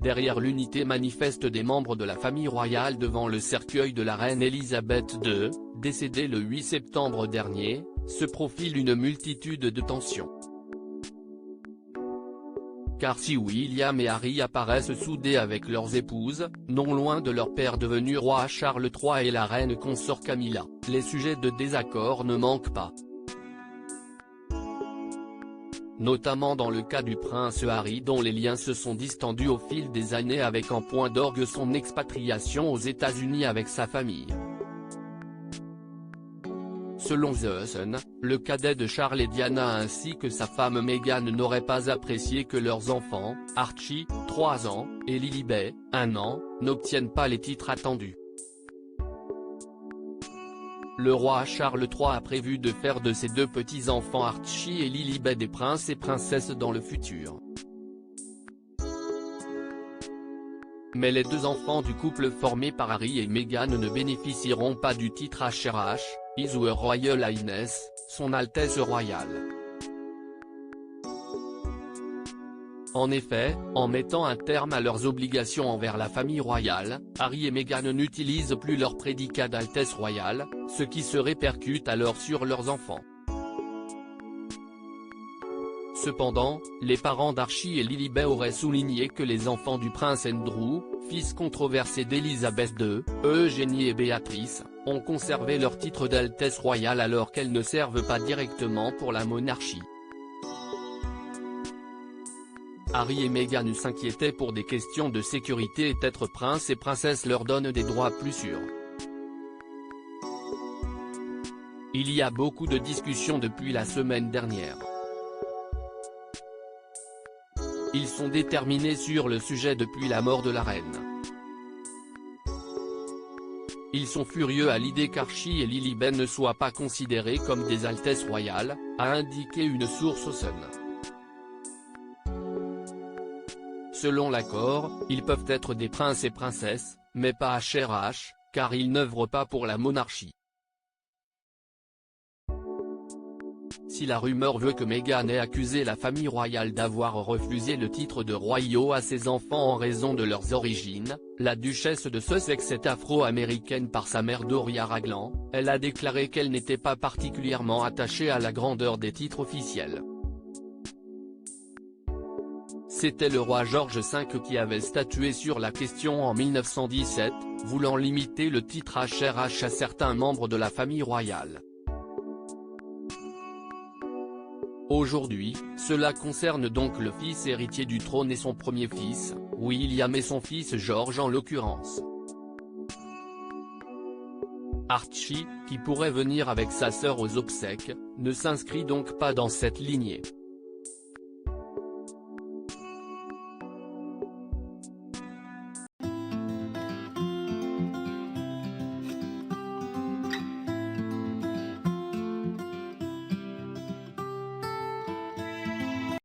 derrière l'unité manifeste des membres de la famille royale devant le cercueil de la reine Elisabeth II, décédée le 8 septembre dernier, se profile une multitude de tensions. Car si William et Harry apparaissent soudés avec leurs épouses, non loin de leur père devenu roi Charles III et la reine consort Camilla, les sujets de désaccord ne manquent pas. Notamment dans le cas du prince Harry dont les liens se sont distendus au fil des années avec en point d'orgue son expatriation aux États-Unis avec sa famille. Selon The Sun, le cadet de Charles et Diana ainsi que sa femme Meghan n'auraient pas apprécié que leurs enfants, Archie, 3 ans, et Lilibet, 1 an, n'obtiennent pas les titres attendus. Le roi Charles III a prévu de faire de ses 2 petits-enfants Archie et Lilibet des princes et princesses dans le futur. Mais les 2 enfants du couple formé par Harry et Meghan ne bénéficieront pas du titre HRH, His Royal Highness, Son Altesse Royale. En effet, en mettant un terme à leurs obligations envers la famille royale, Harry et Meghan n'utilisent plus leur prédicat d'Altesse Royale, ce qui se répercute alors sur leurs enfants. Cependant, les parents d'Archie et Lilibet auraient souligné que les enfants du prince Andrew, fils controversé d'Élisabeth II, Eugénie et Béatrice, ont conservé leur titre d'Altesse Royale alors qu'elles ne servent pas directement pour la monarchie. Harry et Meghan s'inquiétaient pour des questions de sécurité et être prince et princesse leur donne des droits plus sûrs. Il y a beaucoup de discussions depuis la semaine dernière. Ils sont déterminés sur le sujet depuis la mort de la reine. Ils sont furieux à l'idée qu'Archie et Lilibet ne soient pas considérés comme des altesses royales, a indiqué une source au Sun. Selon l'accord, ils peuvent être des princes et princesses, mais pas HRH, car ils n'œuvrent pas pour la monarchie. Si la rumeur veut que Meghan ait accusé la famille royale d'avoir refusé le titre de royaux à ses enfants en raison de leurs origines, la duchesse de Sussex est afro-américaine par sa mère Doria Ragland, elle a déclaré qu'elle n'était pas particulièrement attachée à la grandeur des titres officiels. C'était le roi George V qui avait statué sur la question en 1917, voulant limiter le titre HRH à certains membres de la famille royale. Aujourd'hui, cela concerne donc le fils héritier du trône et son premier fils, William et son fils George en l'occurrence. Archie, qui pourrait venir avec sa sœur aux obsèques, ne s'inscrit donc pas dans cette lignée.